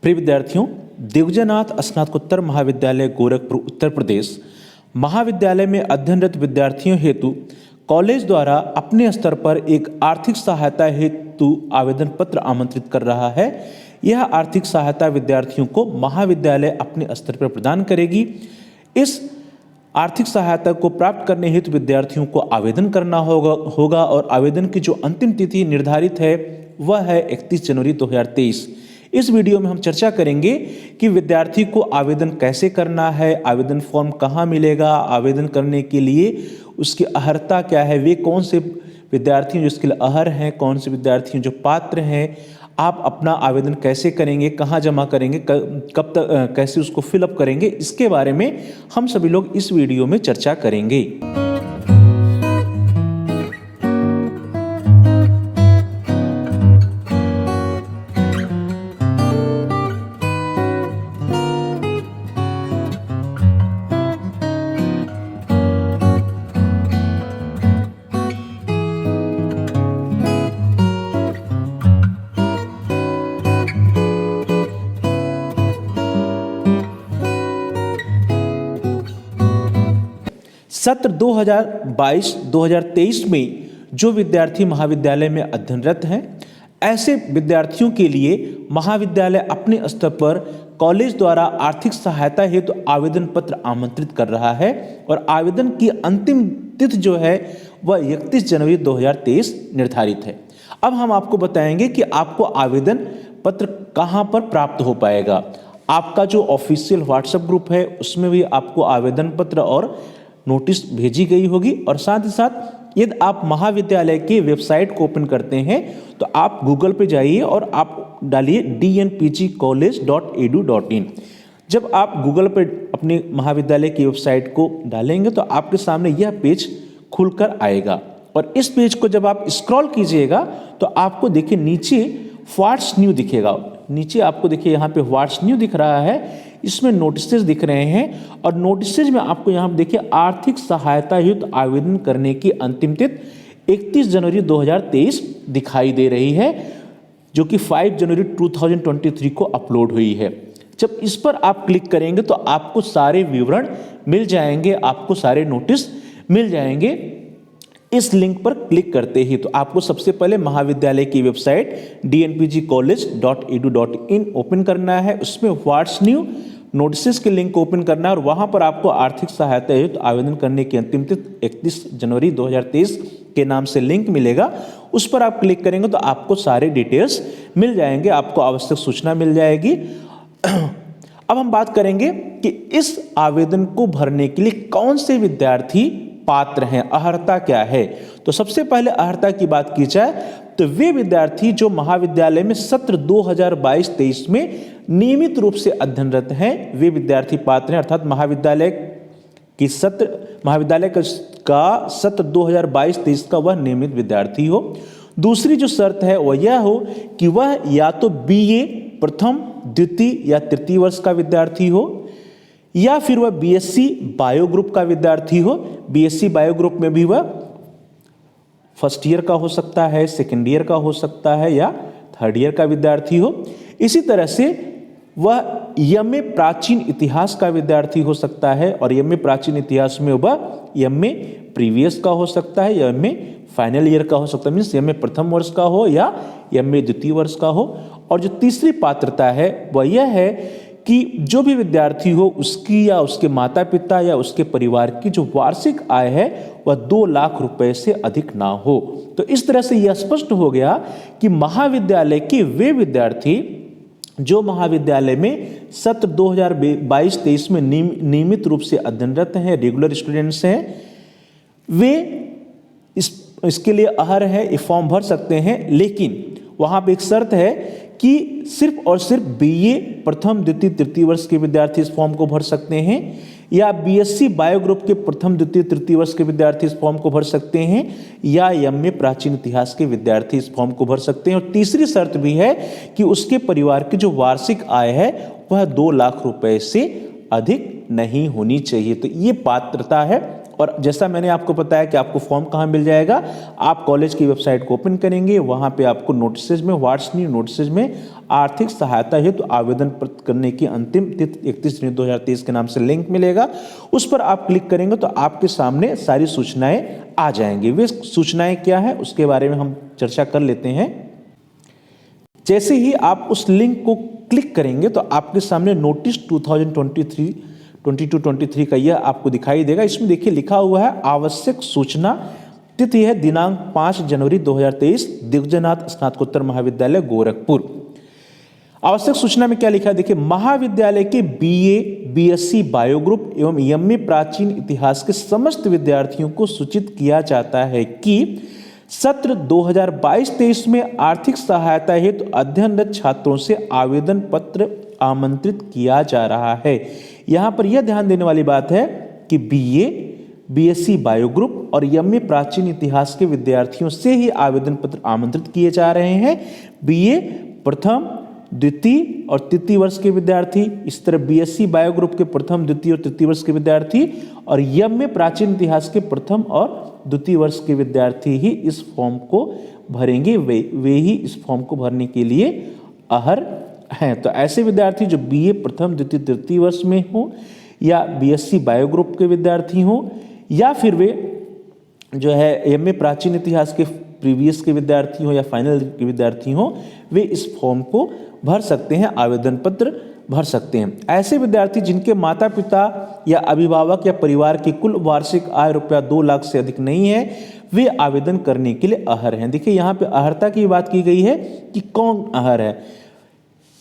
प्रिय विद्यार्थियों, दिग्विजयनाथ स्नातकोत्तर महाविद्यालय गोरखपुर उत्तर प्रदेश महाविद्यालय में अध्ययनरत विद्यार्थियों हेतु कॉलेज द्वारा अपने स्तर पर एक आर्थिक सहायता हेतु आवेदन पत्र आमंत्रित कर रहा है। यह आर्थिक सहायता विद्यार्थियों को महाविद्यालय अपने स्तर पर प्रदान करेगी। इस आर्थिक सहायता को प्राप्त करने हेतु विद्यार्थियों को आवेदन करना होगा और आवेदन की जो अंतिम तिथि निर्धारित है वह है 31 जनवरी 2023। इस वीडियो में हम चर्चा करेंगे कि विद्यार्थी को आवेदन कैसे करना है, आवेदन फॉर्म कहाँ मिलेगा, आवेदन करने के लिए उसकी अर्हता क्या है, वे कौन से विद्यार्थी जो इसके लिए अर्ह हैं, कौन से विद्यार्थी जो पात्र हैं, आप अपना आवेदन कैसे करेंगे, कहाँ जमा करेंगे, कब तक कैसे उसको फिलअप करेंगे, इसके बारे में हम सभी लोग इस वीडियो में चर्चा करेंगे। सत्र 2022-2023 में जो विद्यार्थी महाविद्यालय में अध्ययनरत हैं, ऐसे विद्यार्थियों के लिए महाविद्यालय अपने स्तर पर कॉलेज द्वारा आर्थिक सहायता हेतु आवेदन पत्र आमंत्रित कर रहा है और आवेदन की अंतिम तिथि जो है वह 31 जनवरी 2023 निर्धारित है। अब हम आपको बताएंगे कि आपको आवेदन पत्र कहाँ पर प्राप्त हो पाएगा। आपका जो ऑफिशियल व्हाट्सएप ग्रुप है उसमें भी आपको आवेदन पत्र और नोटिस भेजी गई होगी और साथ ही साथ यदि आप महाविद्यालय के वेबसाइट को ओपन करते हैं तो आप गूगल पे जाइए और आप डालिए dnpgcollege.edu.in। जब आप गूगल पे अपने महाविद्यालय की वेबसाइट को डालेंगे तो आपके सामने यह पेज खुलकर आएगा और इस पेज को जब आप स्क्रॉल कीजिएगा तो आपको देखिए नीचे व्हाट्स न्यू दिखेगा। नीचे आपको देखिए यहाँ पे व्हाट्स न्यू दिख रहा है, इसमें नोटिसेज दिख रहे हैं और नोटिसेज में आपको यहाँ देखिए आर्थिक सहायता हेतु आवेदन करने की अंतिम तिथि 31 जनवरी 2023 दिखाई दे रही है, जो कि 5 जनवरी 2023 को अपलोड हुई है। जब इस पर आप क्लिक करेंगे तो आपको सारे विवरण मिल जाएंगे, आपको सारे नोटिस मिल जाएंगे। इस लिंक पर क्लिक करते ही तो आपको सबसे पहले महाविद्यालय की वेबसाइट dnpgcollege.edu.in ओपन करना है, उसमें व्हाट्स न्यू नोटिसेस के लिंक को ओपन करना है और वहां पर आपको आर्थिक सहायता हेतु आवेदन करने की अंतिम तिथि 31 जनवरी 2023 के नाम से लिंक मिलेगा। उस पर आप क्लिक करेंगे तो आपको सारे डिटेल्स मिल जाएंगे, आपको आवश्यक सूचना मिल जाएगी। अब हम बात करेंगे कि इस आवेदन को भरने के लिए कौन से विद्यार्थी पात्र हैं, अर्हता क्या है। तो सबसे पहले अर्हता की बात की जाए तो वे विद्यार्थी जो महाविद्यालय में सत्र 2022-23 में नियमित रूप से अध्ययनरत हैं, वे विद्यार्थी पात्र हैं। अर्थात महाविद्यालय का सत्र 2022-23 का वह नियमित विद्यार्थी हो। दूसरी जो शर्त है वह यह हो कि वह या तो BA प्रथम, द्वितीय या तृतीय वर्ष का विद्यार्थी हो या फिर वह BSc बायो ग्रुप का विद्यार्थी हो। BSc बायो ग्रुप में भी वह फर्स्ट ईयर का हो सकता है, सेकेंड ईयर का हो सकता है या थर्ड ईयर का विद्यार्थी हो। इसी तरह से वह MA प्राचीन इतिहास का विद्यार्थी हो सकता है और MA प्राचीन इतिहास में वह MA प्रीवियस का हो सकता है या MA फाइनल ईयर का हो सकता है, मीन्स MA प्रथम वर्ष का हो या MA द्वितीय वर्ष का हो। और जो तीसरी पात्रता है वह यह है कि जो भी विद्यार्थी हो उसकी या उसके माता पिता या उसके परिवार की जो वार्षिक आय है वह 2 लाख रुपए से अधिक ना हो। तो इस तरह से यह स्पष्ट हो गया कि महाविद्यालय के वे विद्यार्थी जो महाविद्यालय में सत्र 2022-23 में नियमित रूप से अध्ययनरत हैं, रेगुलर स्टूडेंट्स हैं, वे इसके लिए अर्ह है, ये फॉर्म भर सकते हैं। लेकिन वहाँ पे एक शर्त है कि सिर्फ और सिर्फ BA प्रथम, द्वितीय, तृतीय वर्ष के विद्यार्थी इस फॉर्म को भर सकते हैं या BSc बायो ग्रुप के प्रथम, द्वितीय, तृतीय वर्ष के विद्यार्थी इस फॉर्म को भर सकते हैं या MA प्राचीन इतिहास के विद्यार्थी इस फॉर्म को भर सकते हैं। और तीसरी शर्त भी है कि उसके परिवार की जो वार्षिक आय है वह 2 लाख रुपए से अधिक नहीं होनी चाहिए। तो ये पात्रता है और जैसा मैंने आपको बताया कि आपको फॉर्म कहाँ मिल जाएगा, आप कॉलेज की वेबसाइट को ओपन करेंगे, वहाँ पे आपको नोटिसेज में, वार्षिक नोटिसेज में आर्थिक सहायता हेतु तो आवेदन करने की अंतिम तिथि 31 जून 2023 के नाम से लिंक मिलेगा। उस पर आप क्लिक करेंगे तो आपके सामने सारी सूचनाएं आ जाएंगी। वे सूचनाएं क्या है उसके बारे में हम चर्चा कर लेते हैं। जैसे ही आप उस लिंक को क्लिक करेंगे तो आपके सामने नोटिस 2022-23 का यह आपको दिखाई देगा। इसमें देखिए लिखा हुआ है आवश्यक सूचना, तिथि है दिनांक 5 जनवरी 2023, दिग्विजयनाथ स्नातकोत्तर महाविद्यालय गोरखपुर। आवश्यक सूचना में क्या लिखा है देखिए, महाविद्यालय के BA BSc बायो ग्रुप एवं MA प्राचीन इतिहास के समस्त विद्यार्थियों को सूचित किया जाता है कि सत्र 2022-23 में आर्थिक सहायता हेतु अध्ययनरत छात्रों से आवेदन पत्र आमंत्रित किया जा रहा है। यहाँ पर यह ध्यान देने वाली बात है कि BA BSc बायो ग्रुप और MA प्राचीन इतिहास के विद्यार्थियों से ही आवेदन पत्र आमंत्रित किए जा रहे हैं। BA प्रथम, द्वितीय और तृतीय वर्ष के विद्यार्थी, इस तरह BSc बायो ग्रुप के प्रथम, द्वितीय और तृतीय वर्ष के विद्यार्थी और MA प्राचीन इतिहास के प्रथम और द्वितीय वर्ष के विद्यार्थी ही इस फॉर्म को भरेंगे। वे ही इस फॉर्म को भरने के लिए अहर हैं। तो ऐसे विद्यार्थी जो BA प्रथम, द्वितीय, तृतीय वर्ष में हो या BSc बायो ग्रुप के विद्यार्थी हो या फिर वे जो है MA प्राचीन इतिहास के प्रीवियस के विद्यार्थी हो या फाइनल के विद्यार्थी हो, वे इस फॉर्म को भर सकते हैं, आवेदन पत्र भर सकते हैं। ऐसे विद्यार्थी जिनके माता पिता या अभिभावक या परिवार की कुल वार्षिक आय रुपया 2 लाख से अधिक नहीं है, वे आवेदन करने के लिए अहर हैं। देखिए यहाँ पे अहर्ता की बात की गई है कि कौन अहर है।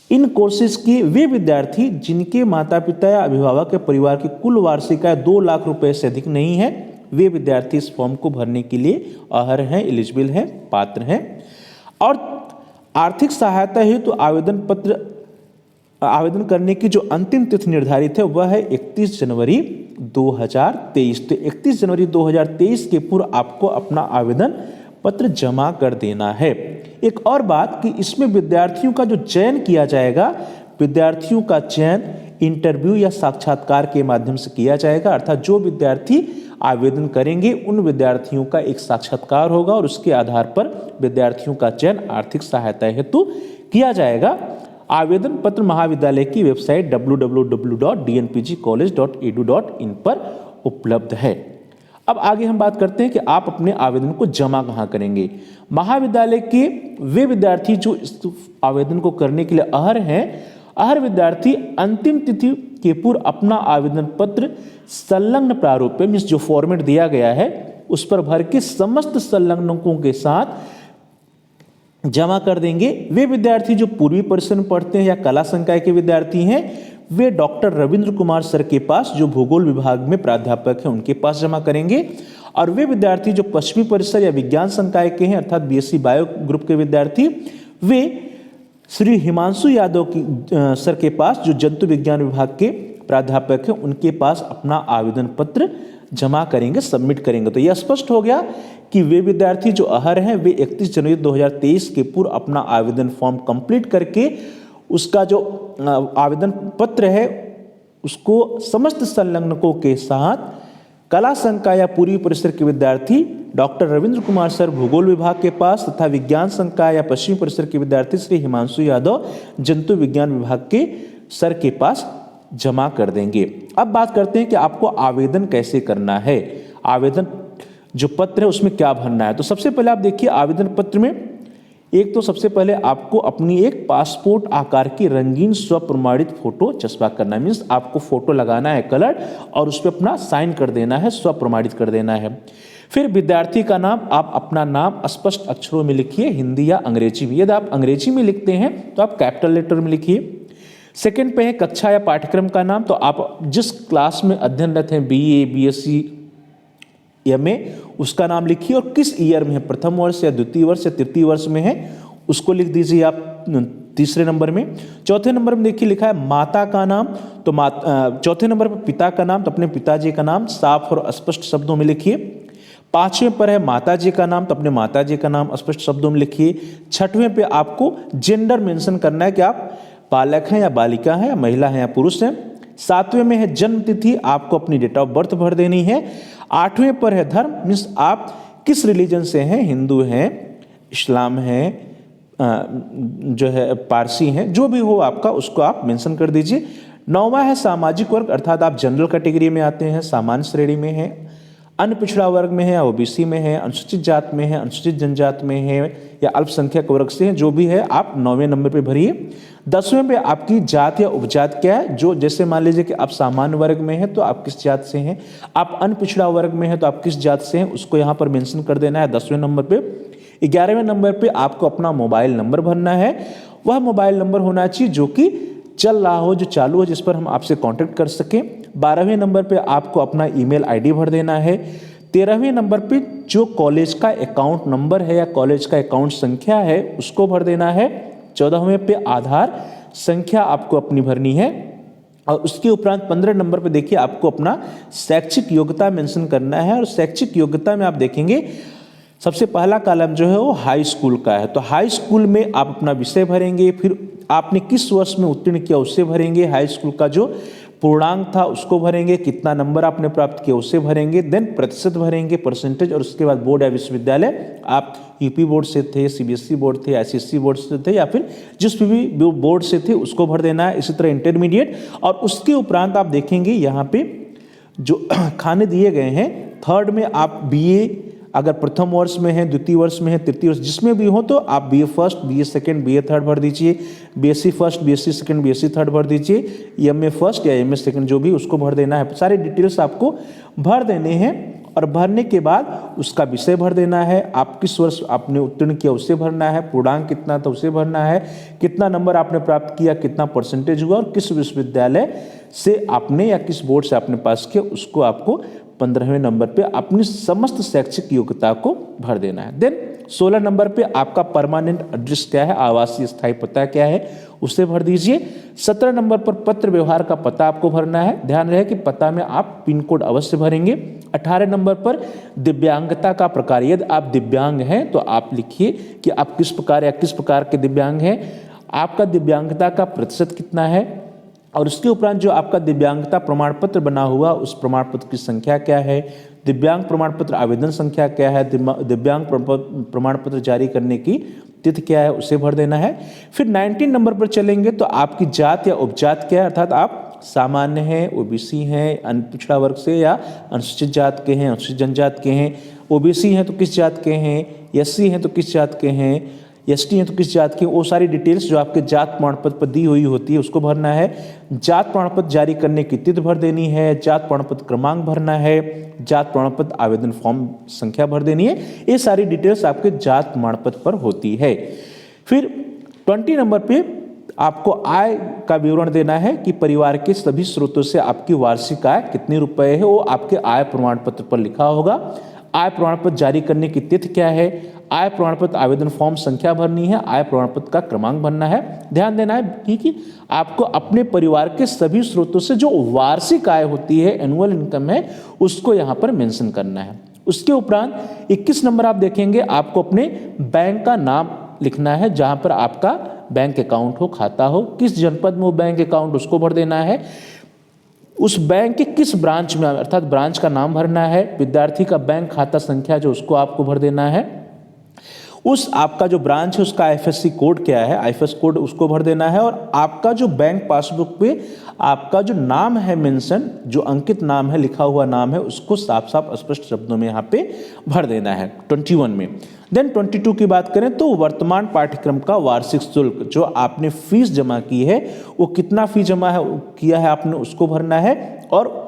इन कोर्सेज के वे विद्यार्थी जिनके माता पिता या अभिभावक या परिवार की कुल वार्षिक आय 2 लाख रुपए से अधिक नहीं है, वे विद्यार्थी इस फॉर्म को भरने के लिए अहर हैं, एलिजिबल हैं, पात्र हैं। और आर्थिक सहायता हेतु आवेदन करने की जो अंतिम तिथि निर्धारित है वह है 31 जनवरी 2023। तो 31 जनवरी 2023 के पूर्व आपको अपना आवेदन पत्र जमा कर देना है। एक और बात कि इसमें विद्यार्थियों का जो चयन किया जाएगा, विद्यार्थियों का चयन इंटरव्यू या साक्षात्कार के माध्यम से किया जाएगा। अर्थात जो विद्यार्थी आवेदन करेंगे उन विद्यार्थियों का एक साक्षात्कार होगा और उसके आधार पर विद्यार्थियों का चयन आर्थिक सहायता हेतु किया जाएगा। आवेदन पत्र महाविद्यालय की वेबसाइट www.dnpgcollege.edu.in पर उपलब्ध है। अब आगे हम बात करते हैं कि आप अपने आवेदन को जमा कहाँ करेंगे। महाविद्यालय के वे विद्यार्थी जो इस आवेदन को करने के लिए अहर हैं, अहर विद्यार्थी अंतिम तिथि के पूर्व अपना आवेदन पत्र संलग्न प्रारूप में, मीन्स जो फॉर्मेट दिया गया है उस पर भर के समस्त संलग्नकों के साथ जमा कर देंगे। वे विद्यार्थी जो पूर्वी परिसर में पढ़ते हैं या कला संकाय के विद्यार्थी हैं, वे डॉक्टर रविंद्र कुमार सर के पास जो भूगोल विभाग में प्राध्यापक हैं उनके पास जमा करेंगे। और वे विद्यार्थी जो पश्चिमी परिसर या विज्ञान संकाय के हैं अर्थात BSc बायो ग्रुप के विद्यार्थी, वे श्री हिमांशु यादव की सर के पास जो जंतु विज्ञान विभाग के प्राध्यापक हैं उनके पास अपना आवेदन पत्र जमा करेंगे, सबमिट करेंगे। तो यह स्पष्ट हो गया कि वे विद्यार्थी जो अहर हैं वे 31 जनवरी 2023 के पूर्व अपना आवेदन फॉर्म कंप्लीट करके उसका जो आवेदन पत्र है उसको समस्त संलग्नकों के साथ कला संकाय या पूर्वी परिसर के विद्यार्थी डॉक्टर रविंद्र कुमार सर भूगोल विभाग के पास तथा विज्ञान संकाय या पश्चिमी परिसर के विद्यार्थी श्री हिमांशु यादव जंतु विज्ञान विभाग के सर के पास जमा कर देंगे। अब बात करते हैं कि आपको आवेदन कैसे करना है, आवेदन जो पत्र है उसमें क्या भरना है। तो सबसे पहले आप देखिए आवेदन पत्र में एक तो सबसे पहले आपको अपनी एक पासपोर्ट आकार की रंगीन स्वप्रमाणित फोटो चस्पा करना है, मीन्स आपको फोटो लगाना है कलर और उस पर अपना साइन कर देना है, स्वप्रमाणित कर देना है। फिर विद्यार्थी का नाम, आप अपना नाम स्पष्ट अक्षरों में लिखिए, हिंदी या अंग्रेजी में। यदि आप अंग्रेजी में लिखते हैं तो आप कैपिटल लेटर में लिखिए। सेकंड पे है कक्षा या पाठ्यक्रम का नाम, तो आप जिस क्लास में अध्ययनरत हैं BA BSc MA उसका नाम लिखिए और किस ईयर में है, प्रथम वर्ष या द्वितीय वर्ष या तृतीय वर्ष में है उसको लिख दीजिए आप तीसरे नंबर में। चौथे नंबर में देखिए लिखा है माता का नाम, तो चौथे नंबर पर पिता का नाम, तो अपने पिताजी का नाम साफ और स्पष्ट शब्दों में लिखिए। पांचवें पर है माताजी का नाम, तो अपने माताजी का नाम स्पष्ट शब्दों में लिखिए। छठवें पे आपको जेंडर मेंशन करना है कि आप बालक हैं या बालिका हैं या महिला हैं या पुरुष हैं। 7वें में है जन्म तिथि, आपको अपनी डेट ऑफ बर्थ भर देनी है। 8वें पर है धर्म, मीन्स आप किस रिलीजन से हैं, हिंदू हैं, इस्लाम है, जो है पारसी हैं, जो भी हो आपका उसको आप मेंशन कर दीजिए। 9वां है सामाजिक वर्ग, अर्थात आप जनरल कैटेगरी में आते हैं, सामान्य श्रेणी में हैं, अन्य पिछड़ा वर्ग में है, ओबीसी में है, अनुसूचित जात में है, अनुसूचित जनजात में है या अल्पसंख्यक वर्ग से है, जो भी है आप 9वें नंबर पे भरिए। 10वें पे आपकी जात या उपजात क्या है, जो जैसे मान लीजिए कि आप सामान्य वर्ग में हैं तो आप किस जात से हैं, आप अन्य पिछड़ा वर्ग में हैं तो आप किस जात से हैं, उसको यहाँ पर मेंशन कर देना है 10वें नंबर पे। 11वें नंबर पे आपको अपना मोबाइल नंबर भरना है, वह मोबाइल नंबर होना चाहिए जो कि चल रहा हो, जो चालू हो, जिस पर हम आपसे कांटेक्ट कर सकें। 12वें नंबर पे आपको अपना ईमेल आईडी भर देना है। 13वें नंबर पे जो कॉलेज का अकाउंट नंबर है या कॉलेज का अकाउंट संख्या है उसको भर देना है। 14वें पे आधार संख्या आपको अपनी भरनी है। और उसके उपरांत 15 नंबर पे देखिए आपको अपना शैक्षिक योग्यता मेंशन करना है। और शैक्षिक योग्यता में आप देखेंगे सबसे पहला कॉलम जो है वो हाई स्कूल का है, तो हाई स्कूल में आप अपना विषय भरेंगे, फिर आपने किस वर्ष में उत्तीर्ण किया उससे भरेंगे, हाई स्कूल का जो पूर्णांक था उसको भरेंगे, कितना नंबर आपने प्राप्त किया उससे भरेंगे, देन प्रतिशत भरेंगे, परसेंटेज, और उसके बाद बोर्ड या विश्वविद्यालय, आप यूपी बोर्ड से थे, सीबीएसई बोर्ड थे, आईसीएसई बोर्ड से थे या फिर जिस भी बोर्ड से थे उसको भर देना है। इसी तरह इंटरमीडिएट। और उसके उपरांत आप देखेंगे यहाँ पे जो खाने दिए गए हैं, थर्ड में आप बीए अगर प्रथम वर्ष में है, द्वितीय वर्ष में है, तृतीय वर्ष जिसमें भी हो तो आप BA first, BA second, BA third भर दीजिए, BSc first, BSc second, BSc third भर दीजिए, एमए फर्स्ट या एमए सेकंड जो भी उसको भर देना है। सारी डिटेल्स आपको भर देने हैं और भरने के बाद उसका विषय भर देना है, आप किस वर्ष आपने उत्तीर्ण किया उससे भरना है, पूर्णांक कितना था उसे भरना है, कितना नंबर आपने प्राप्त किया, कितना परसेंटेज हुआ और किस विश्वविद्यालय से आपने या किस बोर्ड से आपने पास किया उसको आपको 15वें नंबर पे अपनी समस्त शैक्षिक योग्यता को भर देना है। देन 16 नंबर पे आपका परमानेंट एड्रेस क्या है, आवासीय स्थायी पता क्या है उसे भर दीजिए। 17 नंबर पर पत्र व्यवहार का पता आपको भरना है, ध्यान रहे कि पता में आप पिन कोड अवश्य भरेंगे। 18 नंबर पर दिव्यांगता का प्रकार, यदि आप दिव्यांग हैं तो आप लिखिए कि आप किस प्रकार या किस प्रकार के दिव्यांग हैं, आपका दिव्यांगता का प्रतिशत कितना है, और उसके उपरांत जो आपका दिव्यांगता प्रमाण पत्र बना हुआ उस प्रमाण पत्र की संख्या क्या है, दिव्यांग प्रमाण पत्र आवेदन संख्या क्या है, दिव्यांग प्रमाण पत्र जारी करने की तिथि क्या है उसे भर देना है। फिर 19 नंबर पर चलेंगे तो आपकी जात या उपजात क्या है, अर्थात आप सामान्य हैं, ओबीसी हैं, अन्य पिछड़ा वर्ग से या अनुसूचित जात के हैं, अनुसूचित जनजात के हैं, ओबीसी हैं तो किस जात के हैं, एससी हैं तो किस जात के हैं, एसटी हैं तो किस जात के, वो सारी डिटेल्स जो आपके जात प्रमाण पत्र पर दी हुई होती है उसको भरना है। जात प्रमाण पत्र जारी करने की तिथि भर देनी है, जात प्रमाण पत्र क्रमांक भरना है, जात प्रमाण पत्र आवेदन फॉर्म संख्या भर देनी है। ये सारी डिटेल्स आपके जात प्रमाण पत्र पर होती है। फिर 20 नंबर पे आपको आय का विवरण देना है कि परिवार के सभी स्रोतों से आपकी वार्षिक आय कितने रुपए है, वो आपके आय प्रमाण पत्र पर लिखा होगा। आय प्रमाण पत्र जारी करने की तिथि क्या है, आय प्रमाण पत्र आवेदन फॉर्म संख्या भरनी है, आय प्रमाण पत्र का क्रमांक भरना है। ध्यान देना है कि आपको अपने परिवार के सभी स्रोतों से जो वार्षिक आय होती है, एनुअल इनकम है, उसको यहाँ पर मेंशन करना है। उसके उपरांत 21 नंबर आप देखेंगे, आपको अपने बैंक का नाम लिखना है, जहां पर आपका बैंक अकाउंट हो, खाता हो, किस जनपद में वो बैंक अकाउंट उसको भर देना है, उस बैंक के किस ब्रांच में, अर्थात ब्रांच का नाम भरना है, विद्यार्थी का बैंक खाता संख्या जो उसको आपको भर देना है, उस आपका जो ब्रांच है उसका आईएफएससी कोड क्या है, आईएफएस कोड उसको भर देना है, और आपका जो बैंक पासबुक पे आपका जो नाम है मेंशन, जो अंकित नाम है, लिखा हुआ नाम है, उसको साफ साफ स्पष्ट शब्दों में यहाँ पे भर देना है 21 में। देन 22 की बात करें तो वर्तमान पाठ्यक्रम का वार्षिक शुल्क, जो आपने फीस जमा की है वो कितना फीस जमा है किया है आपने उसको भरना है, और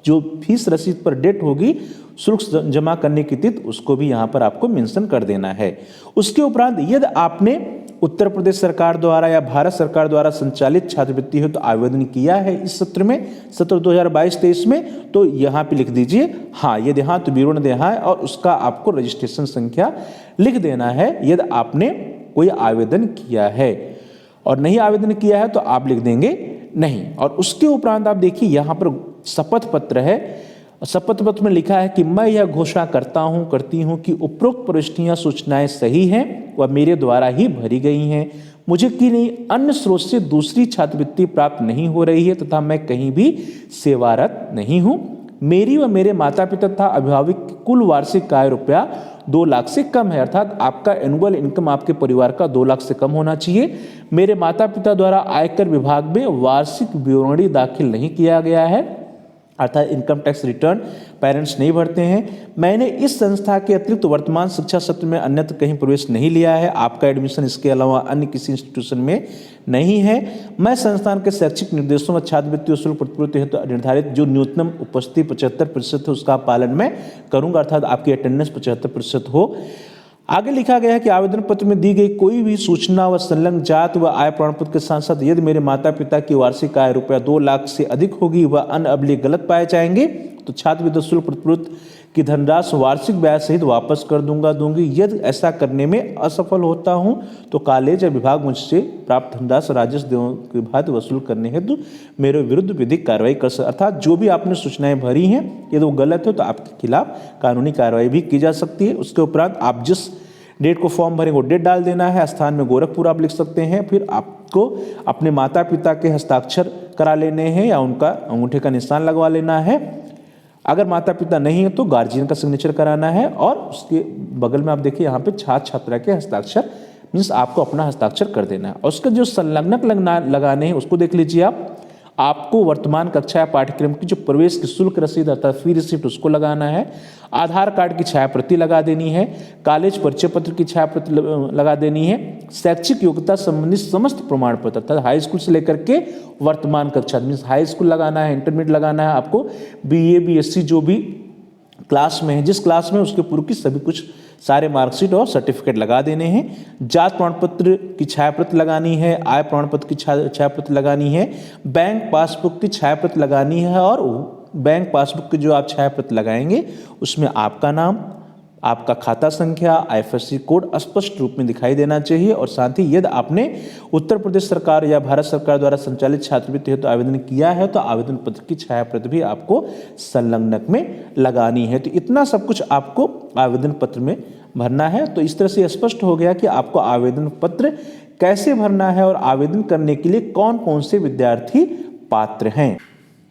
जो फीस रसीद पर डेट होगी शुल्क जमा करने की तिथि उसको भी यहाँ पर आपको मेंशन कर देना है। उसके उपरांत यदि आपने उत्तर प्रदेश सरकार द्वारा या भारत सरकार द्वारा संचालित छात्रवृत्ति हेतु तो आवेदन किया है इस सत्र में, सत्र 2022-23 में, तो यहाँ पे लिख दीजिए हाँ, यदि हाँ तो विवरण देना है और उसका आपको रजिस्ट्रेशन संख्या लिख देना है यदि आपने कोई आवेदन किया है, और नहीं आवेदन किया है तो आप लिख देंगे नहीं। और उसके उपरांत आप देखिए यहाँ पर शपथ पत्र है, शपथ पत्र में लिखा है कि मैं यह घोषणा करती हूं कि उपरोक्त प्रविष्टियां सूचनाएं सही हैं व मेरे द्वारा ही भरी गई हैं। मुझे किन्हीं अन्य स्रोत से दूसरी छात्रवृत्ति प्राप्त नहीं हो रही है तथा मैं कहीं भी सेवारत नहीं हूँ। मेरी व मेरे माता पिता तथा अभिभावक की कुल वार्षिक आय रुपया 2 लाख से कम है, अर्थात आपका एनुअल इनकम आपके परिवार का 2 लाख से कम होना चाहिए। मेरे माता पिता द्वारा आयकर विभाग में वार्षिक विवरणी दाखिल नहीं किया गया है, अर्थात इनकम टैक्स रिटर्न पेरेंट्स नहीं भरते हैं। मैंने इस संस्था के अतिरिक्त वर्तमान शिक्षा सत्र में अन्यत्र कहीं प्रवेश नहीं लिया है। आपका एडमिशन इसके अलावा अन्य किसी इंस्टीट्यूशन में नहीं है। मैं संस्थान के शैक्षिक निर्देशों व छात्रवृत्ति वसूल प्रतिपूर्ति हेतु निर्धारित जो न्यूनतम उपस्थिति 75% है उसका पालन मैं करूंगा, अर्थात आपकी अटेंडेंस 75% हो। आगे लिखा गया है कि आवेदन पत्र में दी गई कोई भी सूचना व संलग्न जाति व आय प्रमाण पत्र के साथ साथ यदि मेरे माता पिता की वार्षिक आय रुपया 2 लाख से अधिक होगी व अन्य अभिलेख गलत पाए जाएंगे तो छात्रवृत्ति वसूल प्रतिपूर्ति की धनराशि वार्षिक ब्याज सहित वापस कर दूंगी। यदि ऐसा करने में असफल होता हूं तो कॉलेज या विभाग मुझसे प्राप्त धनराशि राजस्व देयों की भांति वसूल करने हेतु मेरे विरुद्ध विधिक कार्रवाई कर सकते, अर्थात जो भी आपने सूचनाएं भरी हैं यदि वो गलत है तो आपके खिलाफ कानूनी कार्रवाई भी की जा सकती है। उसके उपरांत आप जिस डेट को फॉर्म भरेंगे वो डेट डाल देना है। स्थान में गोरखपुर आप लिख सकते हैं। फिर आपको अपने माता पिता के हस्ताक्षर करा लेने हैं या उनका अंगूठे का निशान लगवा लेना है। अगर माता पिता नहीं है तो गार्जियन का सिग्नेचर कराना है और उसके बगल में आप देखिए यहाँ पे छात्र छात्रा के हस्ताक्षर मीन्स आपको अपना हस्ताक्षर कर देना है। और उसके जो संलग्नक लगाने हैं उसको देख लीजिए आप। आपको वर्तमान कक्षा या पाठ्यक्रम की जो प्रवेश की शुल्क रसीद अर्थात फी रिसिप्ट उसको लगाना है। आधार कार्ड की छायाप्रति लगा देनी है। कॉलेज परिचय पत्र की छायाप्रति लगा देनी है। शैक्षिक योग्यता संबंधित समस्त प्रमाण पत्र अर्थात हाई स्कूल से लेकर के वर्तमान कक्षा मीन्स हाई स्कूल लगाना है, इंटरमीडिएट लगाना है आपको, BA BSc जो भी क्लास में है जिस क्लास में उसके पूर्व की सभी कुछ सारे मार्कशीट और सर्टिफिकेट लगा देने हैं। जात प्रमाण पत्र की छायाप्रति लगानी है। आय प्रमाण पत्र की छायाप्रति लगानी है। बैंक पासबुक की छायाप्रति लगानी है और बैंक पासबुक की जो आप छायाप्रति लगाएंगे उसमें आपका नाम, आपका खाता संख्या, IFSC कोड स्पष्ट रूप में दिखाई देना चाहिए। और साथ ही यदि आपने उत्तर प्रदेश सरकार या भारत सरकार द्वारा संचालित छात्रवृत्ति हेतु आवेदन किया है तो आवेदन पत्र की छायाप्रति भी आपको संलग्नक में लगानी है। तो इतना सब कुछ आपको आवेदन पत्र में भरना है। तो इस तरह से स्पष्ट हो गया कि आपको आवेदन पत्र कैसे भरना है और आवेदन करने के लिए कौन कौन से विद्यार्थी पात्र हैं।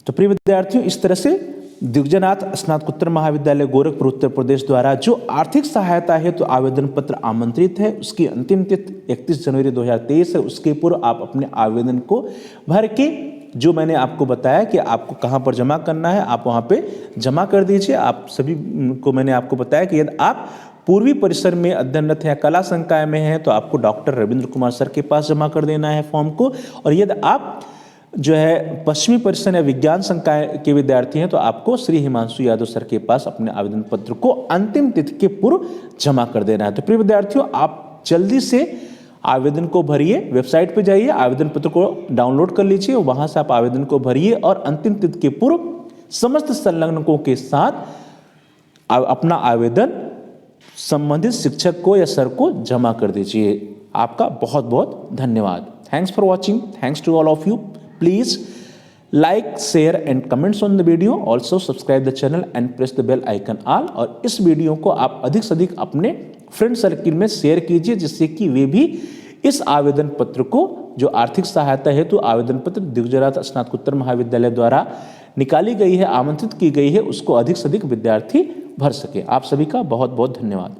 तो प्रिय विद्यार्थियों, इस तरह से दिग्विजयनाथ स्नातकोत्तर महाविद्यालय गोरखपुर उत्तर प्रदेश द्वारा जो आर्थिक सहायता है तो आवेदन पत्र आमंत्रित है। उसकी अंतिम तिथि 31 जनवरी 2023 है। उसके पूर्व आप अपने आवेदन को भर के जो मैंने आपको बताया कि आपको कहाँ पर जमा करना है आप वहाँ पे जमा कर दीजिए। आप सभी को मैंने आपको बताया कि यदि आप पूर्वी परिसर में अध्ययनरत या कला संकाय में हैं तो आपको डॉक्टर रविंद्र कुमार सर के पास जमा कर देना है फॉर्म को। और यदि आप जो है पश्चिमी परिसर या विज्ञान संकाय के विद्यार्थी हैं तो आपको श्री हिमांशु यादव सर के पास अपने आवेदन पत्र को अंतिम तिथि के पूर्व जमा कर देना है। तो प्रिय विद्यार्थियों, आप जल्दी से आवेदन को भरिए, वेबसाइट पर जाइए, आवेदन पत्र को डाउनलोड कर लीजिए, वहां से आप आवेदन को भरिए और अंतिम तिथि के पूर्व समस्त संलग्नकों के साथ अपना आवेदन संबंधित शिक्षक को या सर को जमा कर दीजिए। आपका बहुत बहुत धन्यवाद। Thanks for watching. Thanks to all of you. Please like, share and comments on the video. Also subscribe the channel and press the bell icon all. और इस वीडियो को आप अधिक से अधिक अपने फ्रेंड सर्किल में शेयर कीजिए जिससे कि वे भी इस आवेदन पत्र को जो आर्थिक सहायता हेतु आवेदन पत्र दिग्विजयनाथ स्नातकोत्तर महाविद्यालय द्वारा निकाली गई है, आमंत्रित की गई है, उसको अधिक से अधिक विद्यार्थी भर सके। आप सभी का बहुत बहुत धन्यवाद।